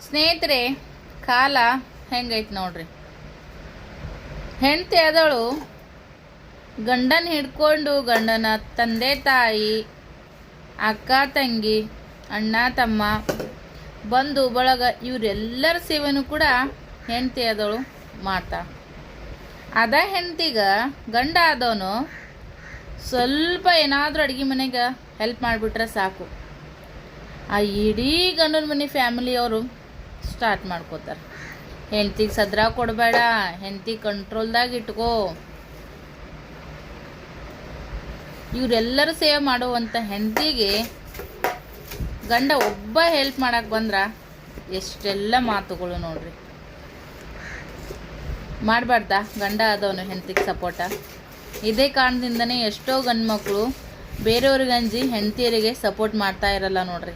ಸ್ನೇಹಿತರೆ, ಕಾಲ ಹೆಂಗೈತೆ ನೋಡ್ರಿ. ಹೆಂಡತಿ ಆದಳು ಗಂಡನ ಹಿಡ್ಕೊಂಡು ಗಂಡನ ತಂದೆ ತಾಯಿ, ಅಕ್ಕ ತಂಗಿ, ಅಣ್ಣ ತಮ್ಮ, ಬಂಧು ಬಳಗ ಇವರೆಲ್ಲರ ಸೇವೆನೂ ಕೂಡ ಹೆಂಡತಿ ಆದವಳು ಮಾಡ್ತಾ. ಅದ ಹೆಂಡತಿಗ ಗಂಡ ಆದವನು ಸ್ವಲ್ಪ ಏನಾದರೂ ಅಡುಗೆ ಮನೆಗೆ ಹೆಲ್ಪ್ ಮಾಡಿಬಿಟ್ರೆ ಸಾಕು, ಆ ಇಡೀ ಗಂಡನ ಮನೆ ಫ್ಯಾಮಿಲಿಯವರು ಸ್ಟಾರ್ಟ್ ಮಾಡ್ಕೋತಾರೆ. ಹೆಂಡ್ತಿಗೆ ಸದ್ರ ಕೊಡಬೇಡ, ಹೆಂಡ್ತಿ ಕಂಟ್ರೋಲ್ದಾಗ ಇಟ್ಕೋ. ಇವರೆಲ್ಲರೂ ಸೇವೆ ಮಾಡುವಂಥ ಹೆಂಡತಿಗೆ ಗಂಡ ಒಬ್ಬ ಹೆಲ್ಪ್ ಮಾಡಕ್ಕೆ ಬಂದ್ರೆ ಎಷ್ಟೆಲ್ಲ ಮಾತುಗಳು ನೋಡ್ರಿ. ಮಾಡಬಾರ್ದಾ ಗಂಡ ಆದವನು ಹೆಂಡ್ತಿಗೆ ಸಪೋರ್ಟ? ಇದೇ ಕಾರಣದಿಂದನೇ ಎಷ್ಟೋ ಗಂಡು ಮಕ್ಕಳು ಬೇರೆಯವ್ರಿಗಂಜಿ ಹೆಂಡ್ತಿಯರಿಗೆ ಸಪೋರ್ಟ್ ಮಾಡ್ತಾ ಇರಲ್ಲ ನೋಡ್ರಿ.